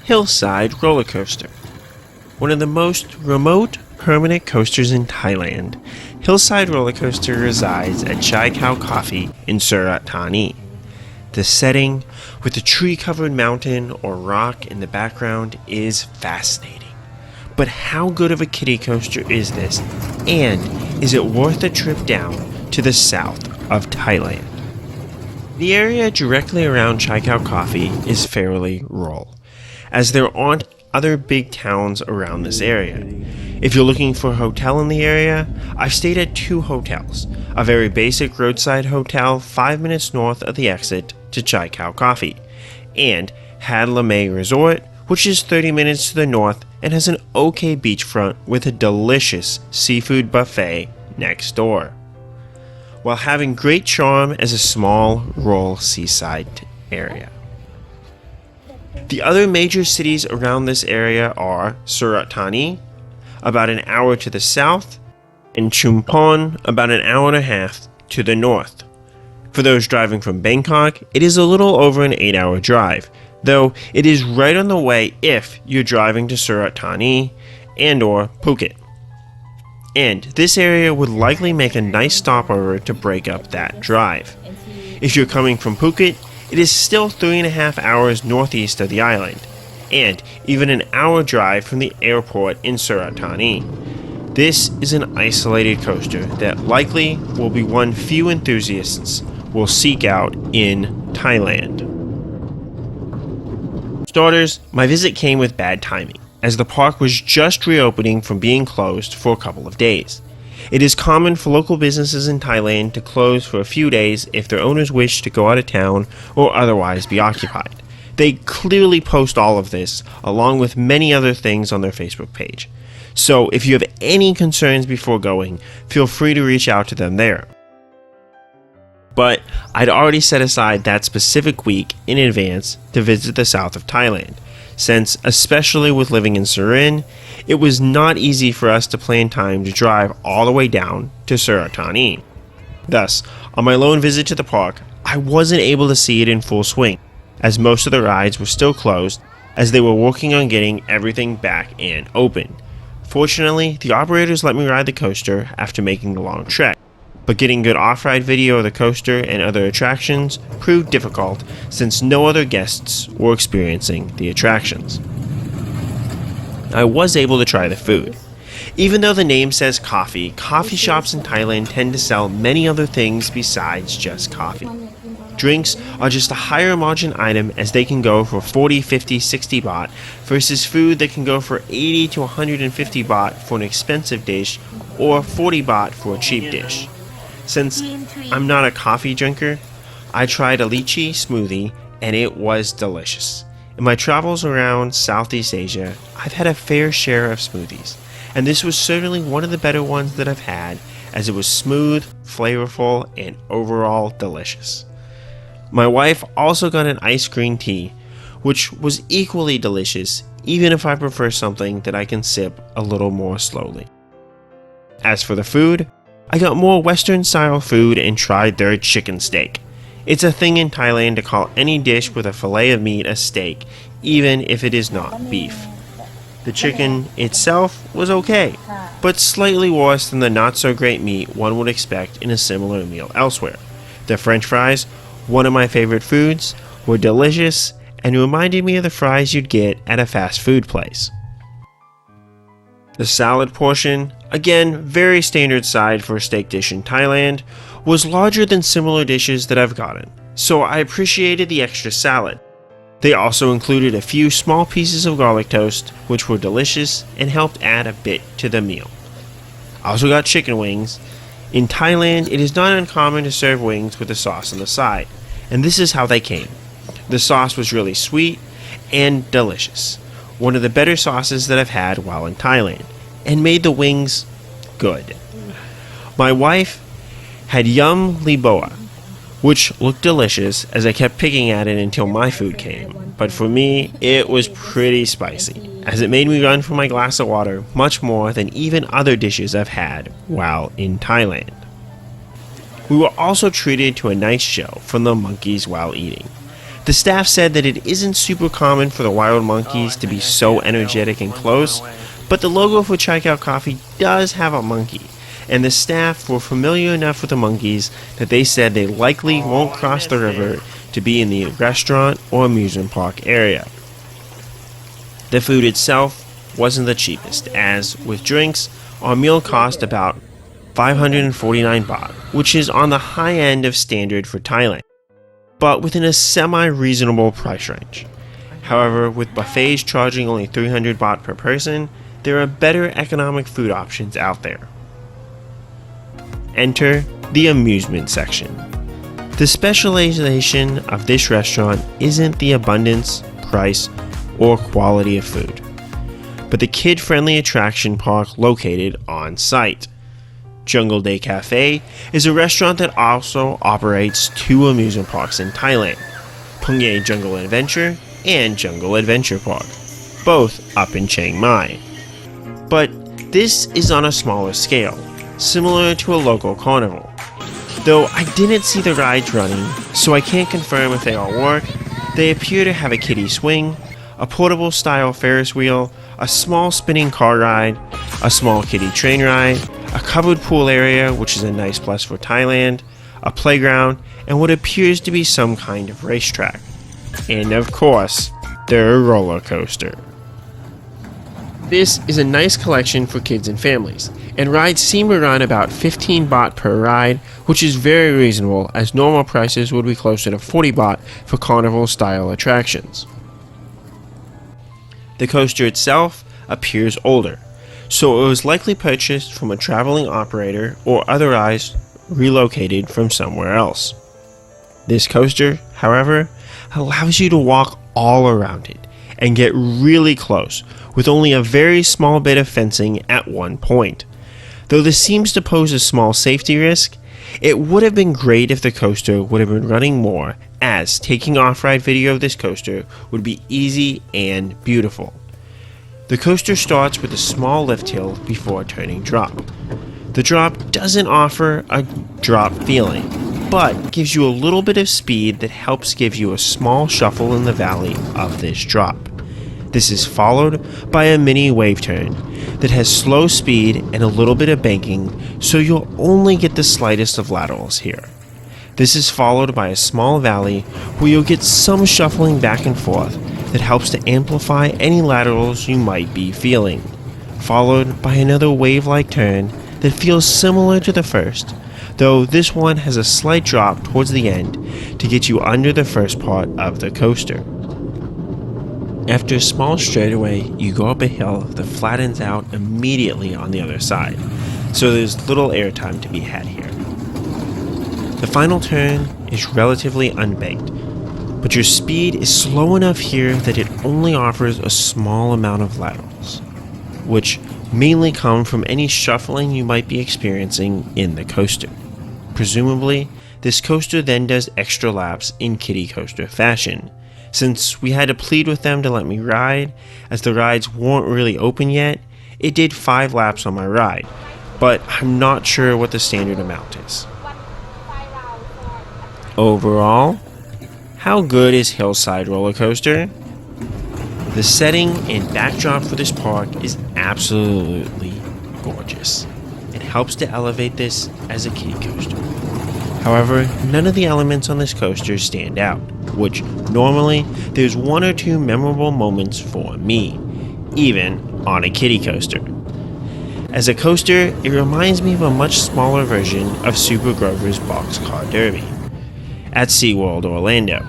Hillside Roller Coaster. One of the most remote permanent coasters in Thailand, Hillside Roller Coaster resides at Chaai Khao Coffee in Surat Thani. The setting, with a tree-covered mountain or rock in the background, is fascinating. But how good of a kiddie coaster is this, and is it worth a trip down to the south of Thailand? The area directly around Chaai Khao Coffee is fairly rural, as there aren't other big towns around this area. If you're looking for a hotel in the area, I've stayed at 2 hotels, a very basic roadside hotel 5 minutes north of the exit to Chaai Khao Coffee, and Had Lamay Resort, which is 30 minutes to the north and has an okay beachfront with a delicious seafood buffet next door, while having great charm as a small, rural seaside area. The other major cities around this area are Surat Thani, about an hour to the south, and Chumpon, about an hour and a half to the north. For those driving from Bangkok, it is a little over an 8-hour drive, though it is right on the way if you're driving to Surat Thani and or Phuket. And this area would likely make a nice stopover to break up that drive. If you're coming from Phuket, it is still 3.5 hours northeast of the island, and even an hour drive from the airport in Surat Thani. This is an isolated coaster that likely will be one few enthusiasts will seek out in Thailand. Starters, my visit came with bad timing, as the park was just reopening from being closed for a couple of days. It is common for local businesses in Thailand to close for a few days if their owners wish to go out of town or otherwise be occupied. They clearly post all of this, along with many other things on their Facebook page. So if you have any concerns before going, feel free to reach out to them there. But I'd already set aside that specific week in advance to visit the south of Thailand, since, especially with living in Surin, it was not easy for us to plan time to drive all the way down to Surat Thani. Thus, on my lone visit to the park, I wasn't able to see it in full swing, as most of the rides were still closed as they were working on getting everything back and open. Fortunately, the operators let me ride the coaster after making the long trek, but getting good off-ride video of the coaster and other attractions proved difficult since no other guests were experiencing the attractions. I was able to try the food. Even though the name says coffee, coffee shops in Thailand tend to sell many other things besides just coffee. Drinks are just a higher margin item, as they can go for 40, 50, 60 baht versus food that can go for 80 to 150 baht for an expensive dish or 40 baht for a cheap dish. Since I'm not a coffee drinker, I tried a lychee smoothie and it was delicious. In my travels around Southeast Asia, I've had a fair share of smoothies, and this was certainly one of the better ones that I've had, as it was smooth, flavorful, and overall delicious. My wife also got an iced green tea, which was equally delicious, even if I prefer something that I can sip a little more slowly. As for the food, I got more Western-style food and tried their chicken steak. It's a thing in Thailand to call any dish with a fillet of meat a steak, even if it is not beef. The chicken itself was okay, but slightly worse than the not-so-great meat one would expect in a similar meal elsewhere. The French fries, one of my favorite foods, were delicious and reminded me of the fries you'd get at a fast food place. The salad portion, again very standard side for a steak dish in Thailand, was larger than similar dishes that I've gotten, so I appreciated the extra salad. They also included a few small pieces of garlic toast, which were delicious and helped add a bit to the meal. I also got chicken wings. In Thailand, it is not uncommon to serve wings with a sauce on the side, and this is how they came. The sauce was really sweet and delicious, one of the better sauces that I've had while in Thailand, and made the wings good. My wife had yum liboa, which looked delicious as I kept picking at it until my food came, but for me it was pretty spicy, as it made me run for my glass of water much more than even other dishes I've had while in Thailand. We were also treated to a nice show from the monkeys while eating. The staff said that it isn't super common for the wild monkeys to be so energetic and close, but the logo for Chaai Khao Coffee does have a monkey, and the staff were familiar enough with the monkeys that they said they likely won't cross the river to be in the restaurant or amusement park area. The food itself wasn't the cheapest, as with drinks, our meal cost about 549 baht, which is on the high end of standard for Thailand, but within a semi-reasonable price range. However, with buffets charging only 300 baht per person, there are better economic food options out there. Enter the amusement section. The specialization of this restaurant isn't the abundance, price, or quality of food, but the kid-friendly attraction park located on site. Jungle Day Cafe is a restaurant that also operates two amusement parks in Thailand, Phuket Jungle Adventure and Jungle Adventure Park, both up in Chiang Mai. But this is on a smaller scale, similar to a local carnival. Though I didn't see the rides running, so I can't confirm if they all work, they appear to have a kiddie swing, a portable style Ferris wheel, a small spinning car ride, a small kiddie train ride, a covered pool area, which is a nice plus for Thailand, a playground, and what appears to be some kind of racetrack. And of course, their roller coaster. This is a nice collection for kids and families, and rides seem to run about 15 baht per ride, which is very reasonable as normal prices would be closer to 40 baht for carnival style attractions. The coaster itself appears older, so it was likely purchased from a traveling operator or otherwise relocated from somewhere else. This coaster, however, allows you to walk all around it and get really close with only a very small bit of fencing at one point. Though this seems to pose a small safety risk, it would have been great if the coaster would have been running more, as taking off-ride video of this coaster would be easy and beautiful. The coaster starts with a small lift hill before turning drop. The drop doesn't offer a drop feeling, but gives you a little bit of speed that helps give you a small shuffle in the valley of this drop. This is followed by a mini wave turn that has slow speed and a little bit of banking, so you'll only get the slightest of laterals here. This is followed by a small valley where you'll get some shuffling back and forth that helps to amplify any laterals you might be feeling, followed by another wave-like turn that feels similar to the first, though this one has a slight drop towards the end to get you under the first part of the coaster. After a small straightaway, you go up a hill that flattens out immediately on the other side, so there's little airtime to be had here. The final turn is relatively unbanked, but your speed is slow enough here that it only offers a small amount of laterals, which mainly come from any shuffling you might be experiencing in the coaster. Presumably, this coaster then does extra laps in kiddie coaster fashion, since we had to plead with them to let me ride, as the rides weren't really open yet. It did 5 laps on my ride, but I'm not sure what the standard amount is. Overall, how good is Hillside Roller Coaster? The setting and backdrop for this park is absolutely gorgeous. It helps to elevate this as a kiddie coaster. However, none of the elements on this coaster stand out, which normally there's 1 or 2 memorable moments for me, even on a kiddie coaster. As a coaster, it reminds me of a much smaller version of Super Grover's Boxcar Derby at SeaWorld Orlando,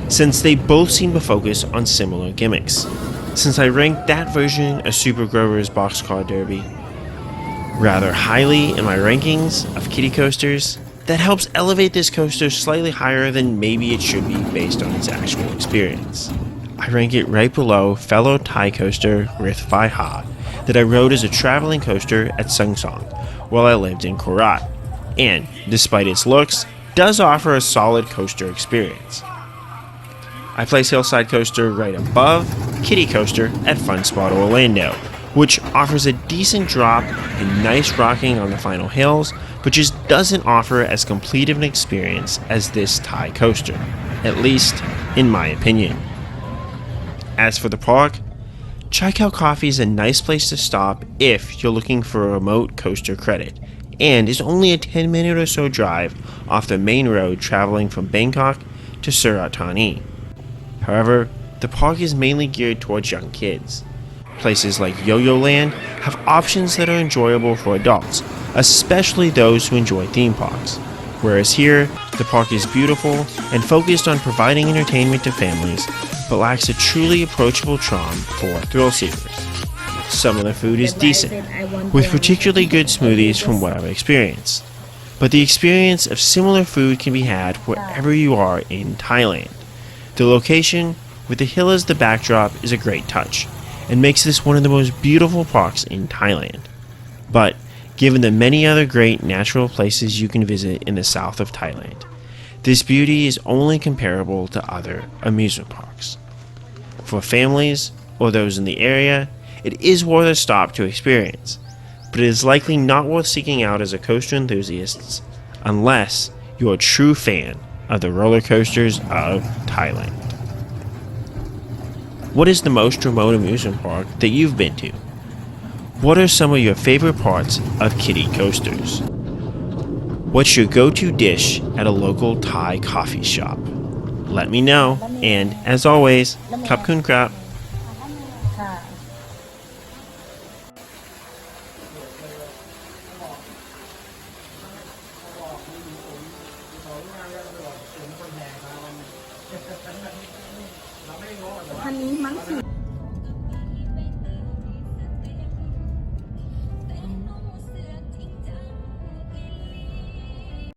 since they both seem to focus on similar gimmicks. Since I ranked that version of Super Grover's Boxcar Derby rather highly in my rankings of kiddie coasters, that helps elevate this coaster slightly higher than maybe it should be based on its actual experience. I rank it right below fellow Thai coaster Rith Vai Ha that I rode as a traveling coaster at Sung Song while I lived in Korat, and, despite its looks, does offer a solid coaster experience. I place Hillside Coaster right above Kiddie Coaster at Fun Spot Orlando, which offers a decent drop and nice rocking on the final hills, but just doesn't offer as complete of an experience as this Thai coaster, at least in my opinion. As for the park, Chaai Khao Coffee is a nice place to stop if you're looking for a remote coaster credit, and is only a 10-minute or so drive off the main road traveling from Bangkok to Surat Thani. However, the park is mainly geared towards young kids. Places like Yo-Yo Land have options that are enjoyable for adults, especially those who enjoy theme parks. Whereas here, the park is beautiful and focused on providing entertainment to families, but lacks a truly approachable charm for thrill seekers. Some of the food is decent, with particularly good smoothies from what I've experienced. But the experience of similar food can be had wherever you are in Thailand. The location, with the hill as the backdrop, is a great touch, and makes this one of the most beautiful parks in Thailand. But, given the many other great natural places you can visit in the south of Thailand, this beauty is only comparable to other amusement parks. For families, or those in the area, it is worth a stop to experience, but it is likely not worth seeking out as a coaster enthusiast unless you're a true fan of the roller coasters of Thailand. What is the most remote amusement park that you've been to? What are some of your favorite parts of Kiddie coasters? What's your go-to dish at a local Thai coffee shop? Let me know, and as always, Khap Khun Krap. ค่ะคันนี้มั้งสิ